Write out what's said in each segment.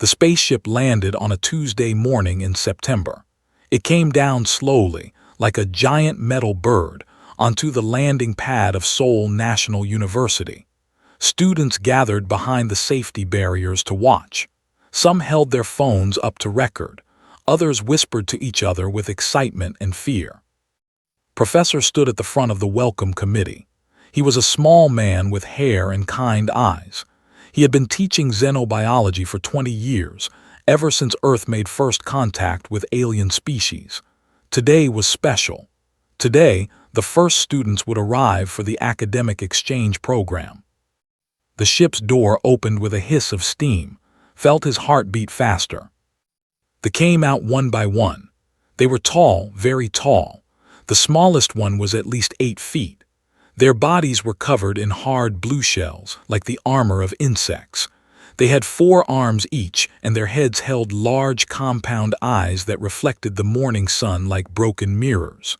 The spaceship landed on a Tuesday morning in September. It came down slowly, like a giant metal bird, onto the landing pad of Seoul National University. Students gathered behind the safety barriers to watch. Some held their phones up to record. Others whispered to each other with excitement and fear. Professor stood at the front of the welcome committee. He was a small man with hair and kind eyes. He had been teaching xenobiology for 20 years, ever since Earth made first contact with alien species. Today was special. Today, the first students would arrive for the academic exchange program. The ship's door opened with a hiss of steam. Felt his heart beat faster. They came out one by one. They were tall, very tall. The smallest one was at least 8 feet. Their bodies were covered in hard blue shells, like the armor of insects. They had 4 arms each, and their heads held large compound eyes that reflected the morning sun like broken mirrors.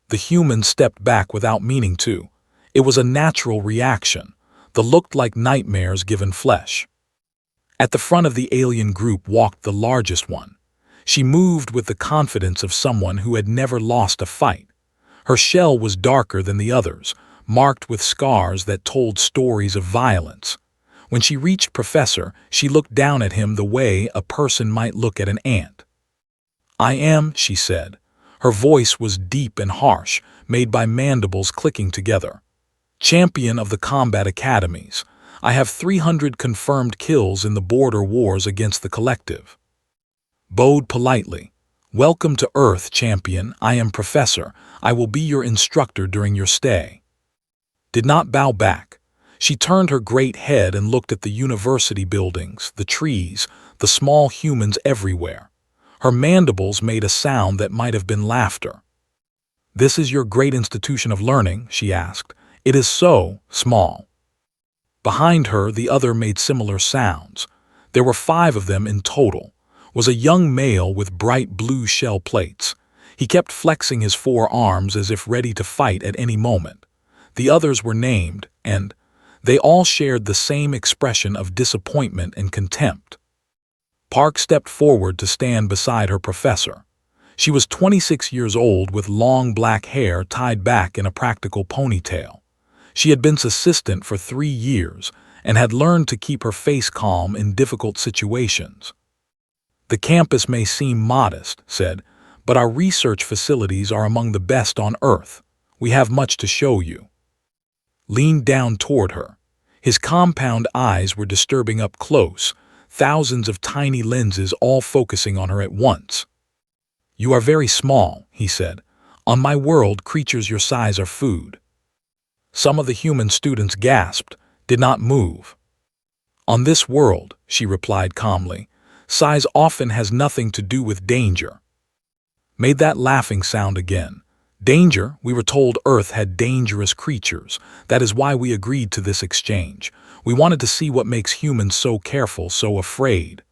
The humans stepped back without meaning to. It was a natural reaction. The looked like nightmares given flesh. At the front of the alien group walked the largest one. She moved with the confidence of someone who had never lost a fight. Her shell was darker than the others, marked with scars that told stories of violence. When she reached Professor, she looked down at him the way a person might look at an ant. "I am," she said. Her voice was deep and harsh, made by mandibles clicking together. "Champion of the combat academies. I have 300 confirmed kills in the border wars against the collective." Bowed politely. "Welcome to Earth, champion. I am Professor. I will be your instructor during your stay." Did not bow back. She turned her great head and looked at the university buildings, the trees, the small humans everywhere. Her mandibles made a sound that might have been laughter. "This is your great institution of learning?" she asked. "It is so small." Behind her, the other made similar sounds. There were 5 of them in total. Was a young male with bright blue shell plates. He kept flexing his 4 arms as if ready to fight at any moment. The others were named, and they all shared the same expression of disappointment and contempt. Park stepped forward to stand beside her professor. She was 26 years old with long black hair tied back in a practical ponytail. She had been assistant for 3 years and had learned to keep her face calm in difficult situations. "The campus may seem modest," said, "but our research facilities are among the best on Earth. We have much to show you." Leaned down toward her. His compound eyes were disturbing up close, thousands of tiny lenses all focusing on her at once. "You are very small," he said. "On my world, creatures your size are food." Some of the human students gasped, did not move. "On this world," she replied calmly, "size often has nothing to do with danger." Made that laughing sound again. "Danger? We were told Earth had dangerous creatures. That is why we agreed to this exchange. We wanted to see what makes humans so careful, so afraid."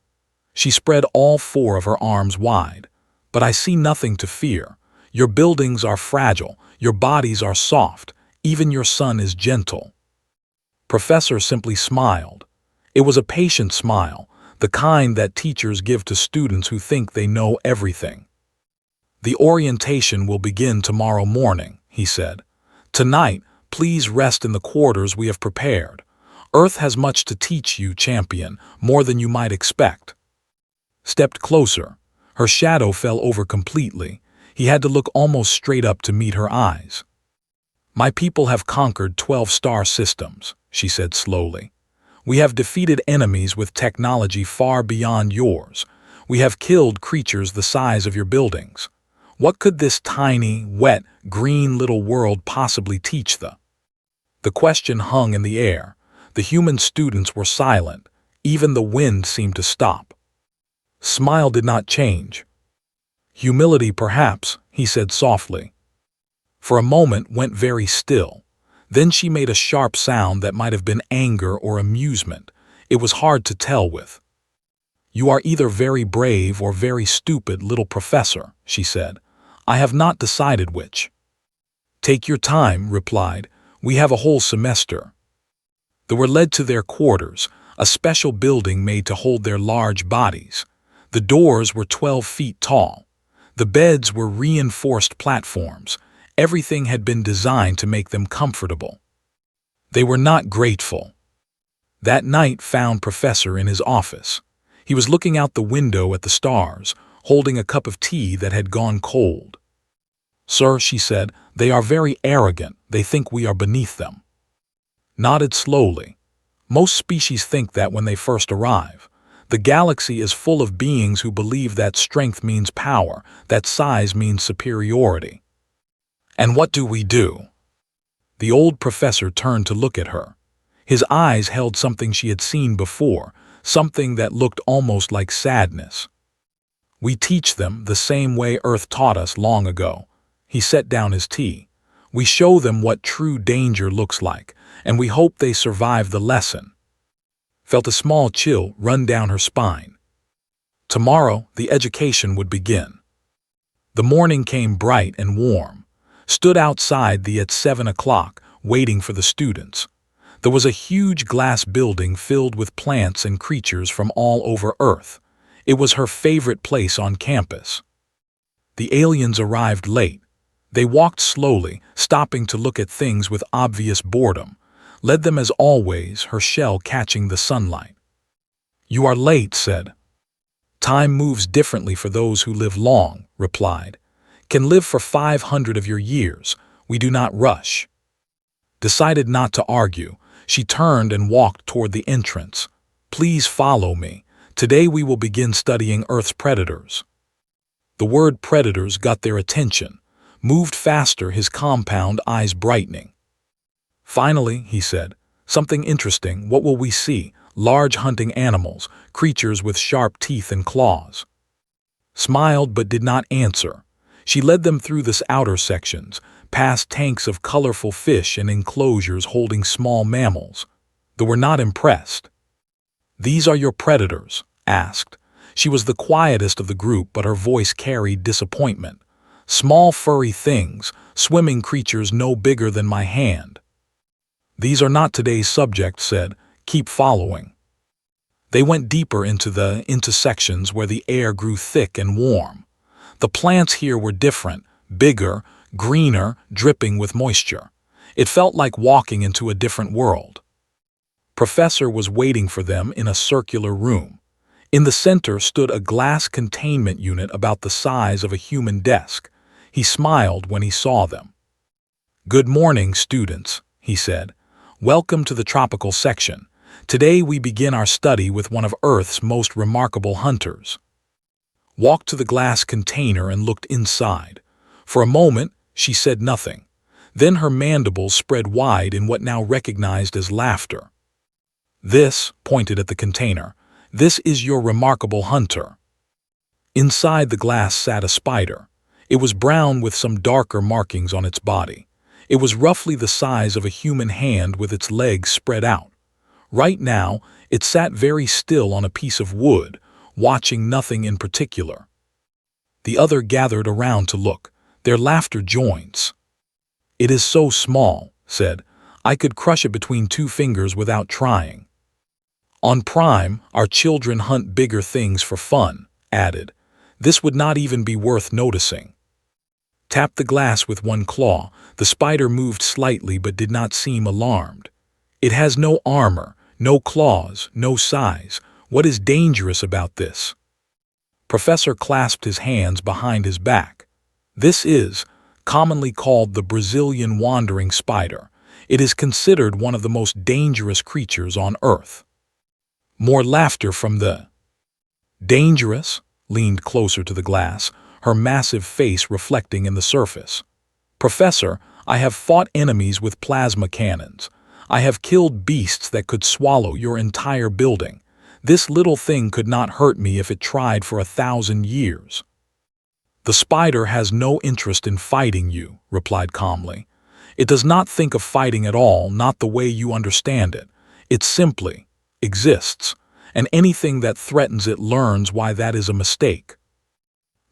She spread all 4 of her arms wide. "But I see nothing to fear. Your buildings are fragile, your bodies are soft, even your sun is gentle." Professor simply smiled. It was a patient smile, the kind that teachers give to students who think they know everything. "The orientation will begin tomorrow morning," he said. "Tonight, please rest in the quarters we have prepared. Earth has much to teach you, champion, more than you might expect." Stepped closer. Her shadow fell over completely. He had to look almost straight up to meet her eyes. "My people have conquered 12 star systems," she said slowly. "We have defeated enemies with technology far beyond yours. We have killed creatures the size of your buildings. What could this tiny, wet, green little world possibly teach the?" The question hung in the air. The human students were silent. Even the wind seemed to stop. Smile did not change. "Humility, perhaps," he said softly. For a moment went very still. Then she made a sharp sound that might have been anger or amusement. It was hard to tell with. "You are either very brave or very stupid, little professor," she said. "I have not decided which." "Take your time," replied. "We have a whole semester." They were led to their quarters, a special building made to hold their large bodies. The doors were 12 feet tall. The beds were reinforced platforms. Everything had been designed to make them comfortable. They were not grateful. That night found Professor in his office. He was looking out the window at the stars, holding a cup of tea that had gone cold. "Sir," she said, "they are very arrogant. They think we are beneath them." Nodded slowly. "Most species think that when they first arrive. The galaxy is full of beings who believe that strength means power, that size means superiority." "And what do we do?" The old professor turned to look at her. His eyes held something she had seen before, something that looked almost like sadness. "We teach them the same way Earth taught us long ago." He set down his tea. "We show them what true danger looks like, and we hope they survive the lesson." Felt a small chill run down her spine. Tomorrow, the education would begin. The morning came bright and warm. Stood outside at 7 o'clock, waiting for the students. There was a huge glass building filled with plants and creatures from all over Earth. It was her favorite place on campus. The aliens arrived late. They walked slowly, stopping to look at things with obvious boredom. Led them as always, her shell catching the sunlight. "You are late," said. "Time moves differently for those who live long," replied. "Can live for 500 of your years. We do not rush." Decided not to argue, she turned and walked toward the entrance. "Please follow me. Today we will begin studying Earth's predators." The word predators got their attention. Moved faster, his compound eyes brightening. "Finally," he said, "something interesting. What will we see? Large hunting animals, creatures with sharp teeth and claws." Smiled but did not answer. She led them through the outer sections, past tanks of colorful fish and enclosures holding small mammals. They were not impressed. "These are your predators?" asked. She was the quietest of the group, but her voice carried disappointment. "Small furry things, swimming creatures no bigger than my hand." "These are not today's subject," said. "Keep following." They went deeper into sections where the air grew thick and warm. The plants here were different, bigger, greener, dripping with moisture. It felt like walking into a different world. Professor was waiting for them in a circular room. In the center stood a glass containment unit about the size of a human desk. He smiled when he saw them. "Good morning, students," he said. "Welcome to the tropical section. Today we begin our study with one of Earth's most remarkable hunters." Walked to the glass container and looked inside. For a moment, she said nothing. Then her mandibles spread wide in what now recognized as laughter. "This," pointed at the container, "this is your remarkable hunter." Inside the glass sat a spider. It was brown with some darker markings on its body. It was roughly the size of a human hand with its legs spread out. Right now, it sat very still on a piece of wood, watching nothing in particular. The other gathered around to look. Their laughter joins. "It is so small," said. "I could crush it between 2 fingers without trying." "On Prime, our children hunt bigger things for fun," added. "This would not even be worth noticing." Tapped the glass with one claw. The spider moved slightly but did not seem alarmed. "It has no armor, no claws, no size. What is dangerous about this?" Professor clasped his hands behind his back. "This is commonly called the Brazilian wandering spider. It is considered one of the most dangerous creatures on Earth." More laughter from the dangerous, leaned closer to the glass, her massive face reflecting in the surface. "Professor, I have fought enemies with plasma cannons. I have killed beasts that could swallow your entire building. This little thing could not hurt me if it tried for 1,000 years." "The spider has no interest in fighting you," replied calmly. "It does not think of fighting at all, not the way you understand it. It simply exists, and anything that threatens it learns why that is a mistake."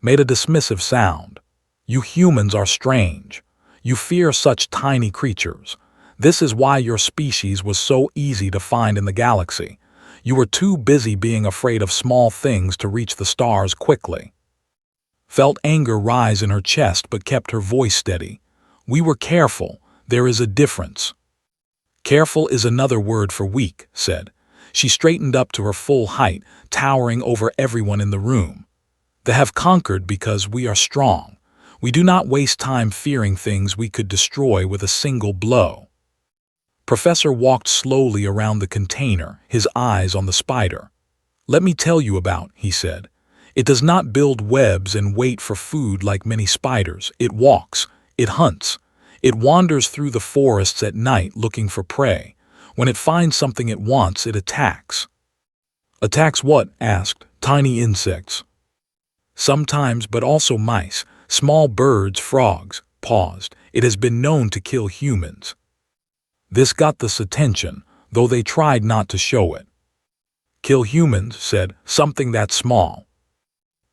Made a dismissive sound. "You humans are strange. You fear such tiny creatures. This is why your species was so easy to find in the galaxy. You were too busy being afraid of small things to reach the stars quickly. Felt anger rise in her chest but kept her voice steady. We were careful. There is a difference. Careful is another word for weak, said. She straightened up to her full height, towering over everyone in the room. They have conquered because we are strong. We do not waste time fearing things we could destroy with a single blow. Professor walked slowly around the container, his eyes on the spider. Let me tell you about, he said. It does not build webs and wait for food like many spiders. It walks. It hunts. It wanders through the forests at night looking for prey. When it finds something it wants, it attacks. Attacks what? Asked. Tiny insects. Sometimes, but also mice, small birds, frogs. Paused. It has been known to kill humans. This got this attention, though they tried not to show it. Kill humans, said, something that small.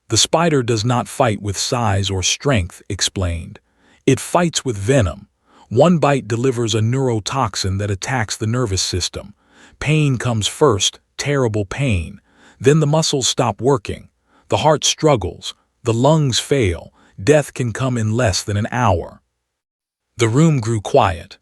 The spider does not fight with size or strength, explained. It fights with venom. One bite delivers a neurotoxin that attacks the nervous system. Pain comes first, terrible pain. Then the muscles stop working. The heart struggles. The lungs fail. Death can come in less than an hour. The room grew quiet.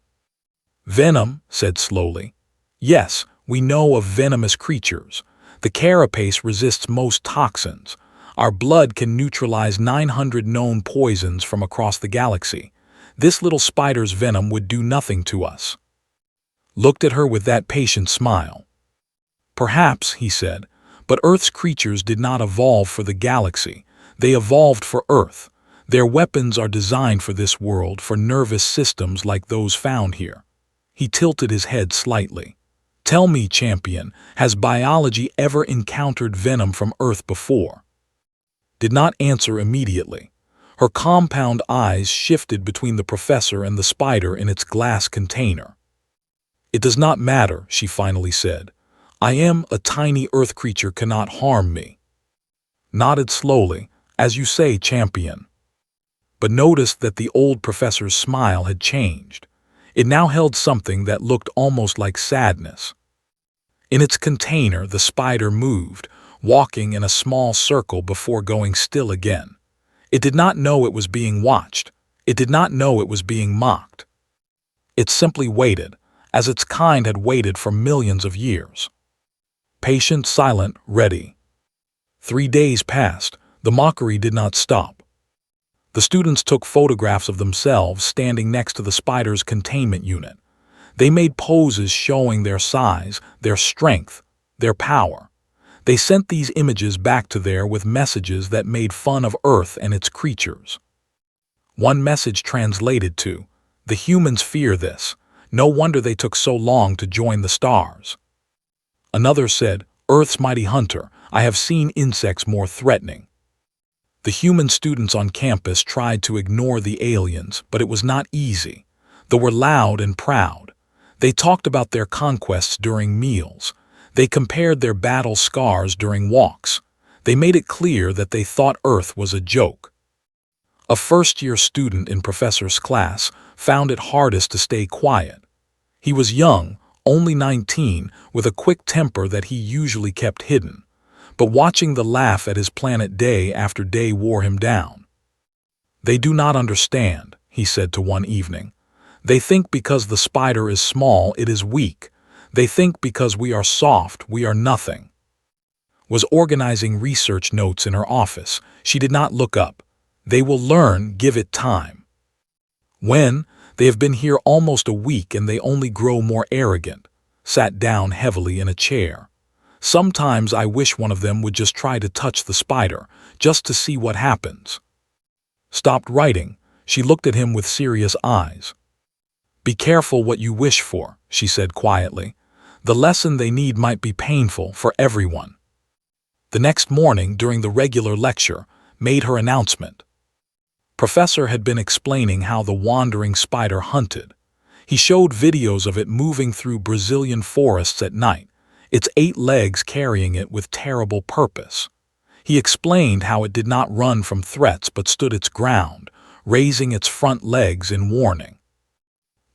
Venom, said slowly. Yes, we know of venomous creatures. The carapace resists most toxins. Our blood can neutralize 900 known poisons from across the galaxy. This little spider's venom would do nothing to us. Looked at her with that patient smile. Perhaps, he said, but Earth's creatures did not evolve for the galaxy. They evolved for Earth. Their weapons are designed for this world, for nervous systems like those found here. He tilted his head slightly. Tell me, champion, has biology ever encountered venom from Earth before? Did not answer immediately. Her compound eyes shifted between the professor and the spider in its glass container. It does not matter, she finally said. I am a tiny earth creature, cannot harm me. Nodded slowly, as you say, champion. But noticed that the old professor's smile had changed. It now held something that looked almost like sadness. In its container, the spider moved, walking in a small circle before going still again. It did not know it was being watched. It did not know it was being mocked. It simply waited, as its kind had waited for millions of years. Patient, silent, ready. 3 days passed. The mockery did not stop. The students took photographs of themselves standing next to the spider's containment unit. They made poses showing their size, their strength, their power. They sent these images back to there with messages that made fun of Earth and its creatures. One message translated to, "The humans fear this. No wonder they took so long to join the stars." Another said, "Earth's mighty hunter, I have seen insects more threatening." The human students on campus tried to ignore the aliens, but it was not easy. They were loud and proud. They talked about their conquests during meals. They compared their battle scars during walks. They made it clear that they thought Earth was a joke. A first-year student in Professor's class found it hardest to stay quiet. He was young, only 19, with a quick temper that he usually kept hidden. But watching the laugh at his planet day after day wore him down. They do not understand, he said to one evening. They think because the spider is small, it is weak. They think because we are soft, we are nothing. Was organizing research notes in her office. She did not look up. They will learn, give it time. When? They have been here almost a week and they only grow more arrogant. Sat down heavily in a chair. Sometimes I wish one of them would just try to touch the spider, just to see what happens. Stopped writing. She looked at him with serious eyes. Be careful what you wish for, she said quietly. The lesson they need might be painful for everyone. The next morning, during the regular lecture, made her announcement. Professor had been explaining how the wandering spider hunted. He showed videos of it moving through Brazilian forests at night, its 8 legs carrying it with terrible purpose. He explained how it did not run from threats but stood its ground, raising its front legs in warning.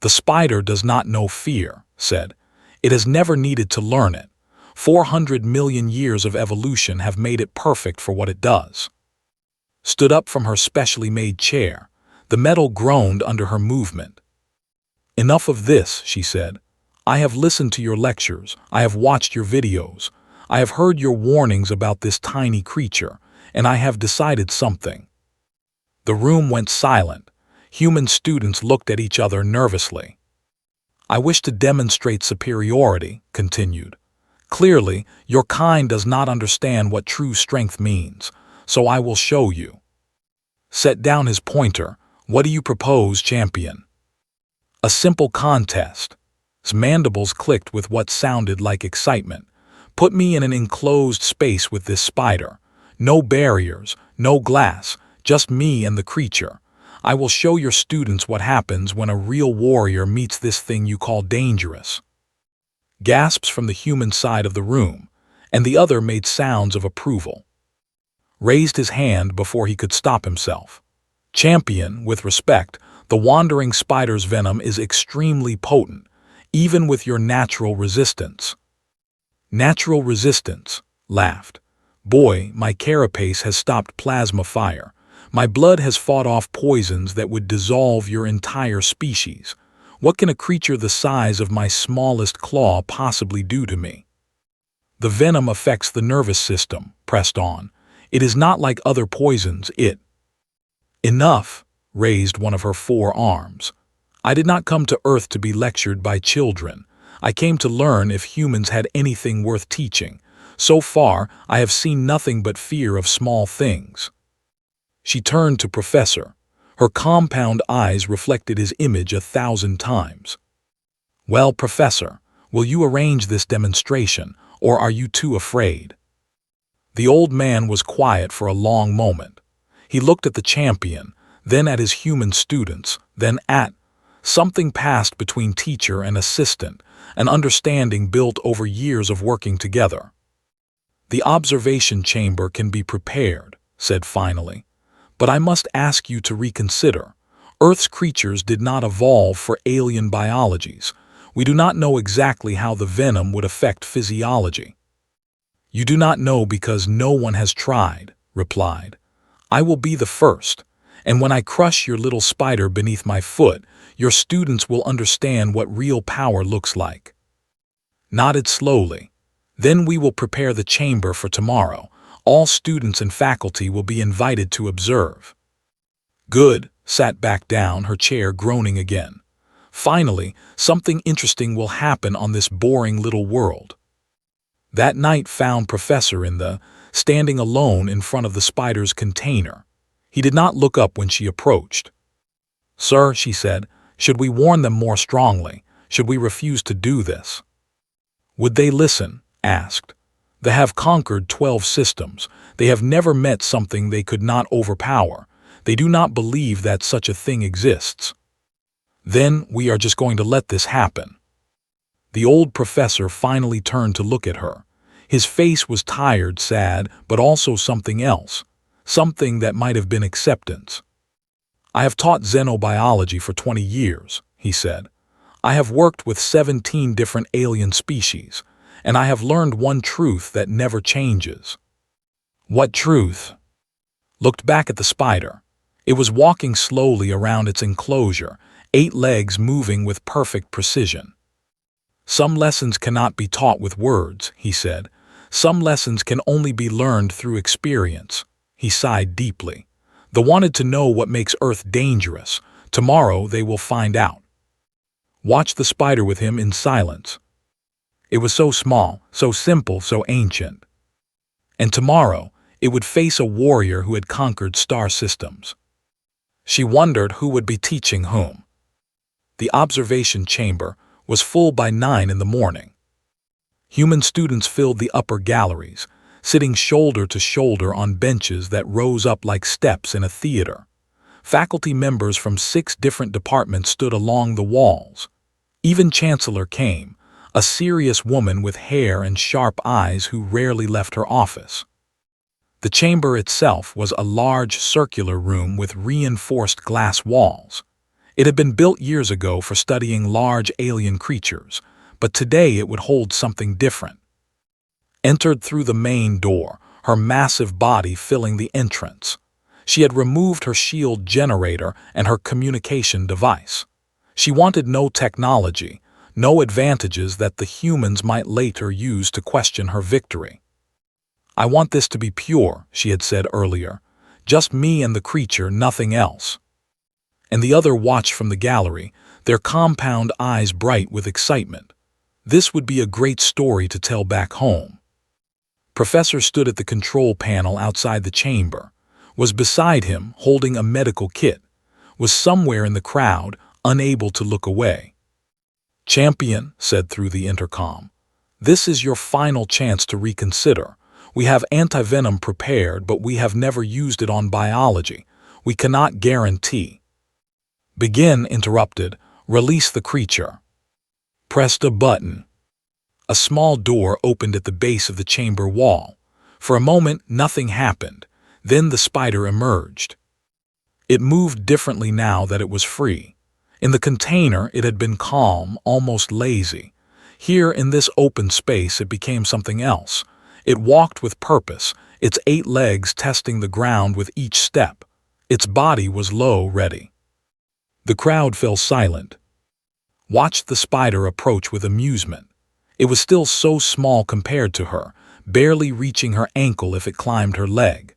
The spider does not know fear, said. It has never needed to learn it. 400 million years of evolution have made it perfect for what it does. Stood up from her specially made chair. The metal groaned under her movement. Enough of this, she said. I have listened to your lectures. I have watched your videos. I have heard your warnings about this tiny creature, and I have decided something. The room went silent. Human students looked at each other nervously. I wish to demonstrate superiority, continued. Clearly, your kind does not understand what true strength means, so I will show you. Set down his pointer. What do you propose, champion? A simple contest. His mandibles clicked with what sounded like excitement. Put me in an enclosed space with this spider. No barriers, no glass, just me and the creature. I will show your students what happens when a real warrior meets this thing you call dangerous. Gasps from the human side of the room, and the other made sounds of approval. Raised his hand before he could stop himself. Champion, with respect, the wandering spider's venom is extremely potent, even with your natural resistance. Natural resistance, laughed. Boy, my carapace has stopped plasma fire. My blood has fought off poisons that would dissolve your entire species. What can a creature the size of my smallest claw possibly do to me? The venom affects the nervous system, pressed on. It is not like other poisons, it. Enough, raised one of her 4 arms. I did not come to Earth to be lectured by children. I came to learn if humans had anything worth teaching. So far, I have seen nothing but fear of small things. She turned to Professor. Her compound eyes reflected his image 1,000 times. Well, Professor, will you arrange this demonstration, or are you too afraid? The old man was quiet for a long moment. He looked at the champion, then at his human students, then at something passed between teacher and assistant, an understanding built over years of working together. The observation chamber can be prepared, said finally. But I must ask you to reconsider. Earth's creatures did not evolve for alien biologies. We do not know exactly how the venom would affect physiology. You do not know because no one has tried, replied. I will be the first, and when I crush your little spider beneath my foot, your students will understand what real power looks like. Nodded slowly. Then we will prepare the chamber for tomorrow. All students and faculty will be invited to observe. Good, sat back down, her chair groaning again. Finally, something interesting will happen on this boring little world. That night found Professor standing alone in front of the spider's container. He did not look up when she approached. Sir, she said, should we warn them more strongly? Should we refuse to do this? Would they listen? Asked. They have conquered 12 systems. They have never met something they could not overpower. They do not believe that such a thing exists. Then we are just going to let this happen. The old professor finally turned to look at her. His face was tired, sad, but also something else. Something that might have been acceptance. I have taught xenobiology for 20 years, he said. I have worked with 17 different alien species. And I have learned one truth that never changes. What truth? Looked back at the spider. It was walking slowly around its enclosure, 8 legs moving with perfect precision. Some lessons cannot be taught with words, he said. Some lessons can only be learned through experience. He sighed deeply. They wanted to know what makes Earth dangerous. Tomorrow they will find out. Watch the spider with him in silence. It was so small, so simple, so ancient. And tomorrow, it would face a warrior who had conquered star systems. She wondered who would be teaching whom. The observation chamber was full by 9 in the morning. Human students filled the upper galleries, sitting shoulder to shoulder on benches that rose up like steps in a theater. Faculty members from 6 different departments stood along the walls. Even Chancellor came, a serious woman with hair and sharp eyes who rarely left her office. The chamber itself was a large circular room with reinforced glass walls. It had been built years ago for studying large alien creatures, but today it would hold something different. entered through the main door, her massive body filling the entrance. She had removed her shield generator and her communication device. She wanted no technology, no advantages that the humans might later use to question her victory. "I want this to be pure," she had said earlier. "Just me and the creature, nothing else." And the other watched from the gallery, their compound eyes bright with excitement. This would be a great story to tell back home. Professor stood at the control panel outside the chamber, was beside him holding a medical kit, was somewhere in the crowd, unable to look away. "Champion," said through the intercom, "this is your final chance to reconsider. We have antivenom prepared, but we have never used it on biology. We cannot guarantee." "Begin," interrupted. "Release the creature." Pressed a button. A small door opened at the base of the chamber wall. For a moment, nothing happened. Then the spider emerged. It moved differently now that it was free. In the container, it had been calm, almost lazy. Here, in this open space, it became something else. It walked with purpose, its 8 legs testing the ground with each step. Its body was low, ready. The crowd fell silent. Watched the spider approach with amusement. It was still so small compared to her, barely reaching her ankle if it climbed her leg.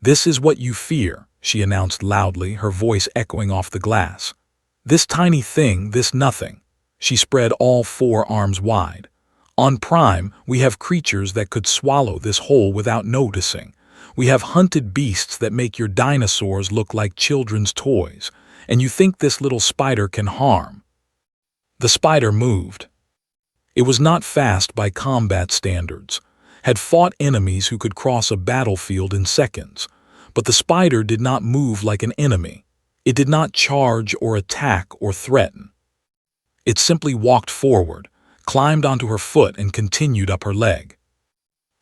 "This is what you fear," she announced loudly, her voice echoing off the glass. "This tiny thing, this nothing." She spread all 4 arms wide. "On Prime, we have creatures that could swallow this whole without noticing. We have hunted beasts that make your dinosaurs look like children's toys. And you think this little spider can harm?" The spider moved. It was not fast by combat standards, had fought enemies who could cross a battlefield in seconds. But the spider did not move like an enemy. It did not charge or attack or threaten. It simply walked forward, climbed onto her foot and continued up her leg.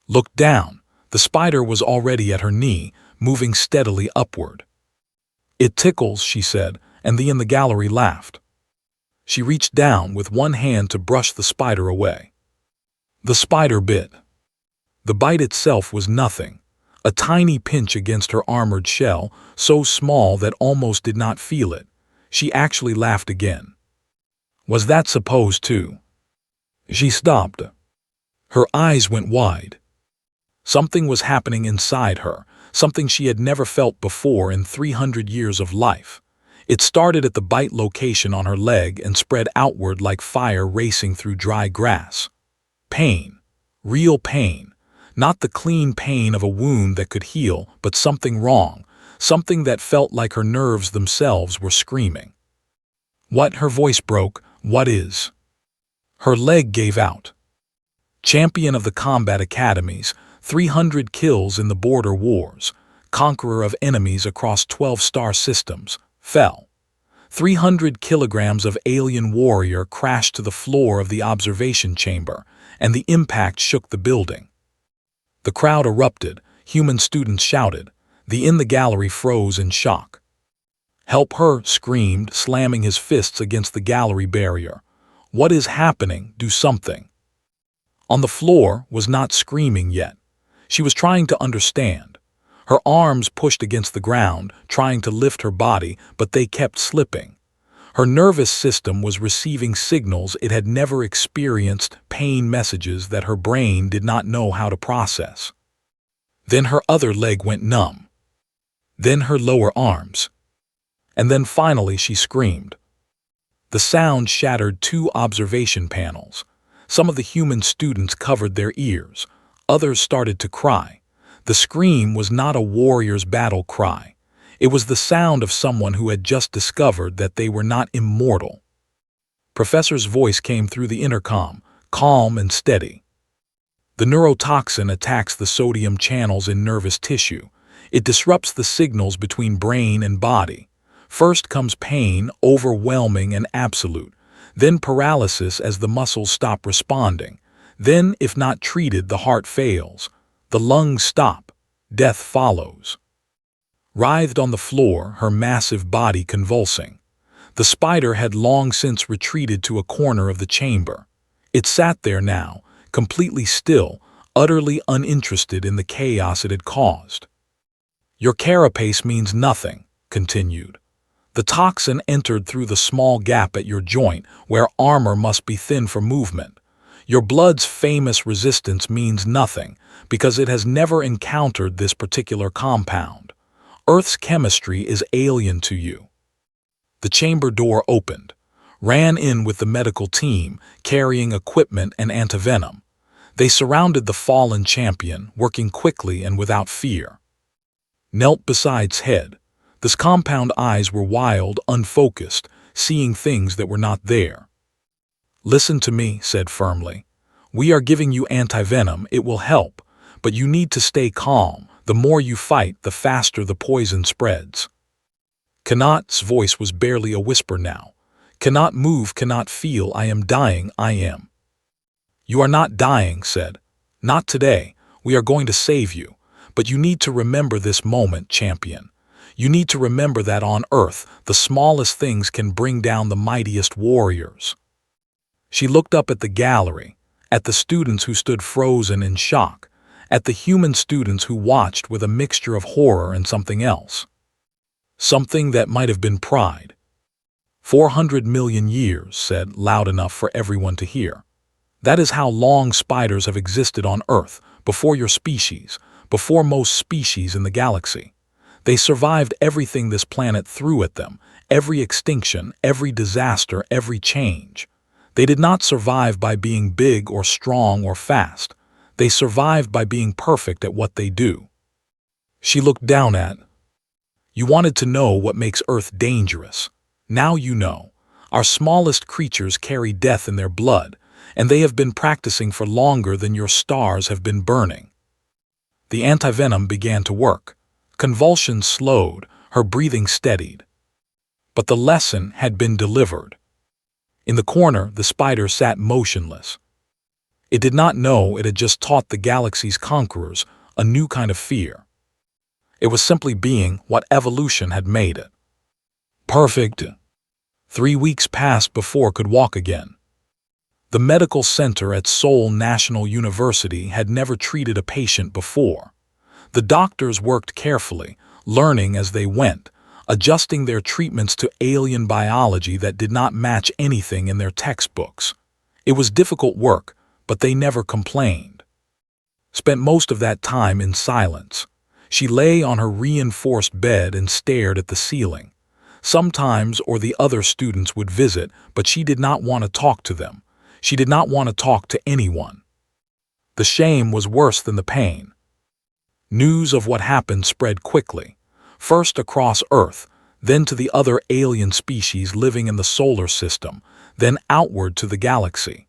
Looked down. The spider was already at her knee, moving steadily upward. "It tickles," she said, and the in the gallery laughed. She reached down with one hand to brush the spider away. The spider bit. The bite itself was nothing, a tiny pinch against her armored shell, so small that almost did not feel it. She actually laughed again. "Was that supposed to?" She stopped. Her eyes went wide. Something was happening inside her, something she had never felt before in 300 years of life. It started at the bite location on her leg and spread outward like fire racing through dry grass. Pain. Real pain. Not the clean pain of a wound that could heal, but something wrong, something that felt like her nerves themselves were screaming. "What?" Her voice broke. "What is?" Her leg gave out. Champion of the combat academies, 300 kills in the border wars, conqueror of enemies across 12 star systems, fell. 300 kilograms of alien warrior crashed to the floor of the observation chamber, and the impact shook the building. The crowd erupted, human students shouted, the in the gallery froze in shock. "Help her!" screamed, slamming his fists against the gallery barrier. "What is happening? Do something!" On the floor was not screaming yet. She was trying to understand. Her arms pushed against the ground, trying to lift her body, but they kept slipping. Her nervous system was receiving signals it had never experienced, pain messages that her brain did not know how to process. Then her other leg went numb. Then her lower arms. And then finally she screamed. The sound shattered 2 observation panels. Some of the human students covered their ears. Others started to cry. The scream was not a warrior's battle cry. It was the sound of someone who had just discovered that they were not immortal. Professor's voice came through the intercom, calm and steady. "The neurotoxin attacks the sodium channels in nervous tissue. It disrupts the signals between brain and body. First comes pain, overwhelming and absolute. Then paralysis as the muscles stop responding. Then, if not treated, the heart fails. The lungs stop. Death follows." Writhed on the floor, her massive body convulsing. The spider had long since retreated to a corner of the chamber. It sat there now, completely still, utterly uninterested in the chaos it had caused. Your carapace means nothing, continued. The toxin entered through the small gap at your joint, where armor must be thin for movement. Your blood's famous resistance means nothing, because it has never encountered this particular compound. Earth's chemistry is alien to you. The chamber door opened. Ran in with the medical team, carrying equipment and antivenom. They surrounded the fallen champion, working quickly and without fear. Knelt beside's head. His compound eyes were wild, unfocused, seeing things that were not there. "Listen to me," said firmly. "We are giving you antivenom, it will help, but you need to stay calm. The more you fight, the faster the poison spreads." Kanat's voice was barely a whisper now. "Cannot move, cannot feel, I am dying, I am." "You are not dying," said. "Not today, we are going to save you. But you need to remember this moment, champion. You need to remember that on Earth, the smallest things can bring down the mightiest warriors." She looked up at the gallery, at the students who stood frozen in shock, at the human students who watched with a mixture of horror and something else. Something that might have been pride. 400 million years, said, loud enough for everyone to hear. That is how long spiders have existed on Earth, before your species, before most species in the galaxy. They survived everything this planet threw at them, every extinction, every disaster, every change. They did not survive by being big or strong or fast. They survived by being perfect at what they do. She looked down at. You wanted to know what makes Earth dangerous. Now you know. Our smallest creatures carry death in their blood, and they have been practicing for longer than your stars have been burning. The antivenom began to work. Convulsions slowed, her breathing steadied. But the lesson had been delivered. In the corner, the spider sat motionless. It did not know it had just taught the galaxy's conquerors a new kind of fear. It was simply being what evolution had made it. Perfect. 3 weeks passed before it could walk again. The medical center at Seoul National University had never treated a patient before. The doctors worked carefully, learning as they went, adjusting their treatments to alien biology that did not match anything in their textbooks. It was difficult work, but they never complained. Spent most of that time in silence. She lay on her reinforced bed and stared at the ceiling. Sometimes the other students would visit, but she did not want to talk to them. She did not want to talk to anyone. The shame was worse than the pain. News of what happened spread quickly, first across Earth, then to the other alien species living in the solar system, then outward to the galaxy.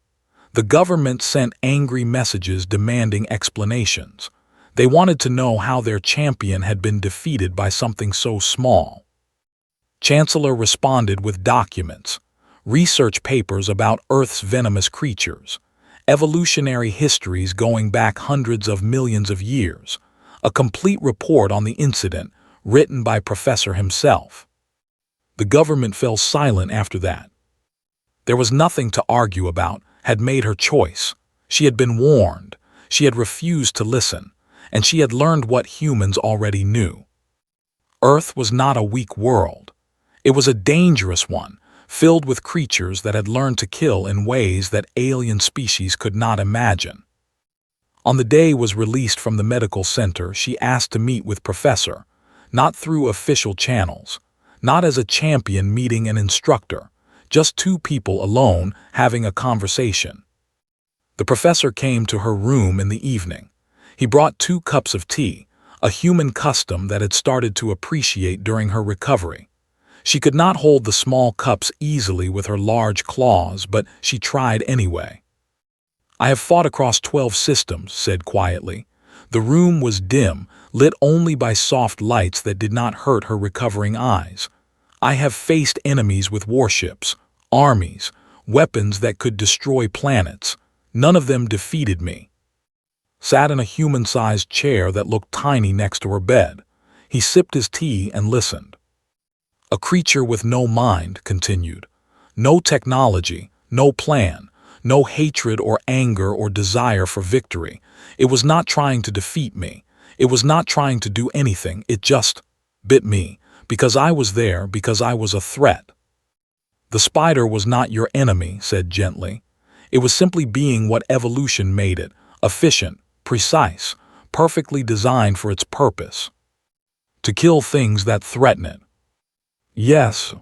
The government sent angry messages demanding explanations. They wanted to know how their champion had been defeated by something so small. Chancellor responded with documents, research papers about Earth's venomous creatures, evolutionary histories going back hundreds of millions of years, a complete report on the incident written by Professor himself. The government fell silent after that. There was nothing to argue about, had made her choice. She had been warned, she had refused to listen, and she had learned what humans already knew. Earth was not a weak world. It was a dangerous one, filled with creatures that had learned to kill in ways that alien species could not imagine. On the day was released from the medical center, she asked to meet with Professor, not through official channels, not as a champion meeting an instructor, just two people alone having a conversation. The professor came to her room in the evening. He brought 2 cups of tea, a human custom that had started to appreciate during her recovery. She could not hold the small cups easily with her large claws, but she tried anyway. I have fought across 12 systems, said quietly. The room was dim, lit only by soft lights that did not hurt her recovering eyes. I have faced enemies with warships, armies, weapons that could destroy planets. None of them defeated me. Sat in a human-sized chair that looked tiny next to her bed. He sipped his tea and listened. A creature with no mind, continued. No technology, no plan, no hatred or anger or desire for victory. It was not trying to defeat me. It was not trying to do anything. It just bit me, because I was there, because I was a threat. The spider was not your enemy, said gently. It was simply being what evolution made it, efficient, precise, perfectly designed for its purpose. To kill things that threaten it. Yes.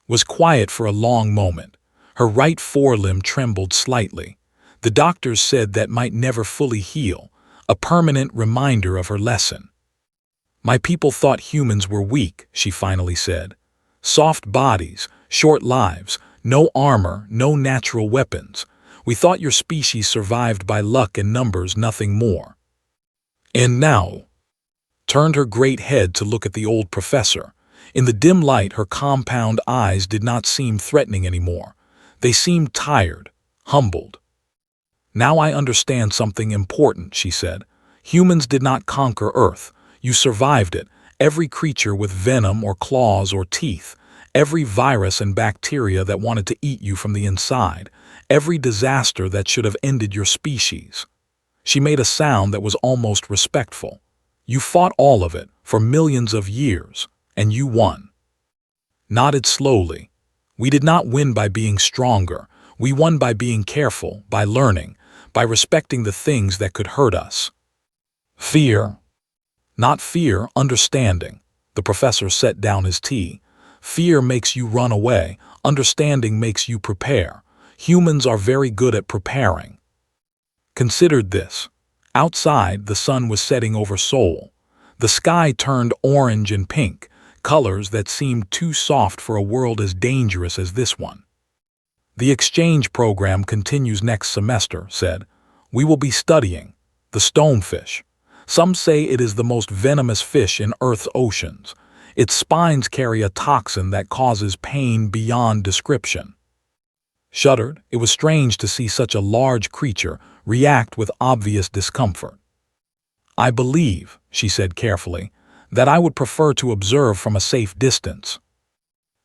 Was quiet for a long moment. Her right forelimb trembled slightly. The doctors said that might never fully heal, a permanent reminder of her lesson. My people thought humans were weak, she finally said. Soft bodies, short lives, no armor, no natural weapons. We thought your species survived by luck and numbers, nothing more. And now, turned her great head to look at the old professor. In the dim light, her compound eyes did not seem threatening anymore. They seemed tired, humbled. Now I understand something important, she said. Humans did not conquer Earth. You survived it. Every creature with venom or claws or teeth, every virus and bacteria that wanted to eat you from the inside, every disaster that should have ended your species. She made a sound that was almost respectful. You fought all of it for millions of years, and you won. Nodded slowly. We did not win by being stronger. We won by being careful, by learning, by respecting the things that could hurt us. Fear. Not fear, understanding. The professor set down his tea. Fear makes you run away. Understanding makes you prepare. Humans are very good at preparing. Considered this. Outside, the sun was setting over Seoul. The sky turned orange and pink, colors that seemed too soft for a world as dangerous as this one. The exchange program continues next semester, said. We will be studying the stonefish. Some say it is the most venomous fish in Earth's oceans. Its spines carry a toxin that causes pain beyond description. Shuddered, it was strange to see such a large creature react with obvious discomfort. I believe, she said carefully, that I would prefer to observe from a safe distance.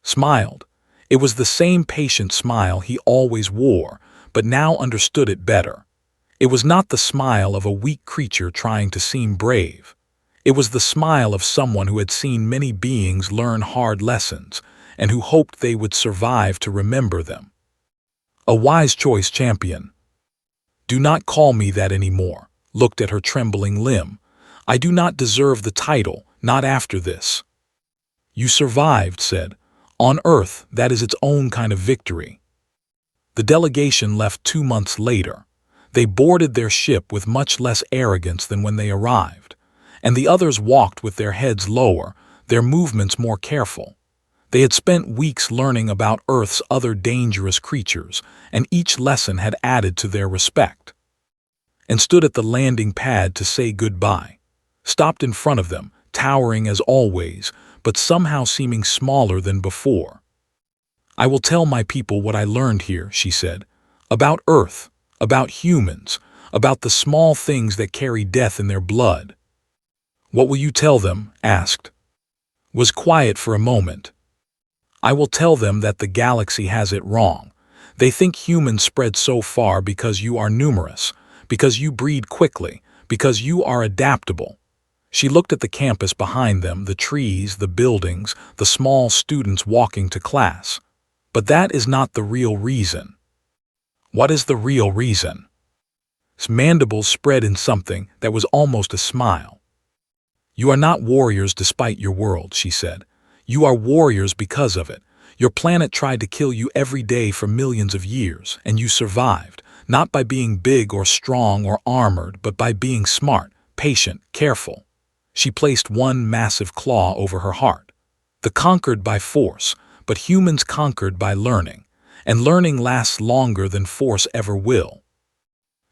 Smiled. It was the same patient smile he always wore, but now understood it better. It was not the smile of a weak creature trying to seem brave. It was the smile of someone who had seen many beings learn hard lessons and who hoped they would survive to remember them. A wise choice, champion. Do not call me that anymore. Looked at her trembling limb. I do not deserve the title, not after this. You survived, said. On Earth, that is its own kind of victory. The delegation left 2 months later. They boarded their ship with much less arrogance than when they arrived, and the others walked with their heads lower, their movements more careful. They had spent weeks learning about Earth's other dangerous creatures, and each lesson had added to their respect. And stood at the landing pad to say goodbye. Stopped in front of them, towering as always, but somehow seeming smaller than before. I will tell my people what I learned here, she said. About Earth, about humans, about the small things that carry death in their blood. What will you tell them? Asked. Was quiet for a moment. I will tell them that the galaxy has it wrong. They think humans spread so far because you are numerous, because you breed quickly, because you are adaptable. She looked at the campus behind them, the trees, the buildings, the small students walking to class. But that is not the real reason. What is the real reason? His mandibles spread in something that was almost a smile. You are not warriors despite your world, she said. You are warriors because of it. Your planet tried to kill you every day for millions of years, and you survived, not by being big or strong or armored, but by being smart, patient, careful. She placed one massive claw over her heart. The conquered by force, but humans conquered by learning, and learning lasts longer than force ever will.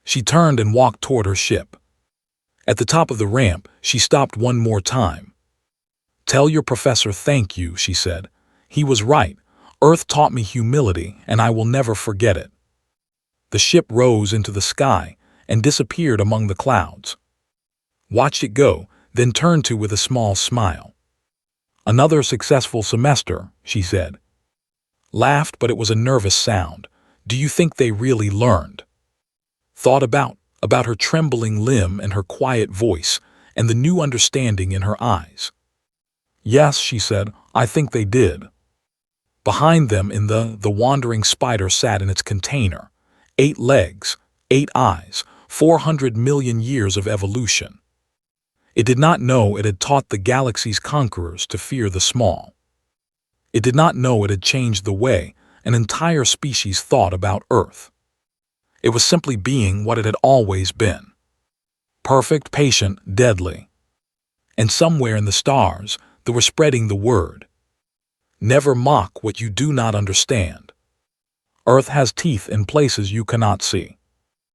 She turned and walked toward her ship. At the top of the ramp, she stopped one more time. Tell your professor thank you, she said. He was right. Earth taught me humility, and I will never forget it. The ship rose into the sky and disappeared among the clouds. Watched it go, then turned to with a small smile. Another successful semester, she said. Laughed, but it was a nervous sound. Do you think they really learned? Thought about her trembling limb and her quiet voice and the new understanding in her eyes. Yes, she said, I think they did. Behind them in the wandering spider sat in its container. 8 legs, 8 eyes, 400 million years of evolution. It did not know it had taught the galaxy's conquerors to fear the small. It did not know it had changed the way an entire species thought about Earth. It was simply being what it had always been. Perfect, patient, deadly. And somewhere in the stars, they were spreading the word. Never mock what you do not understand. Earth has teeth in places you cannot see.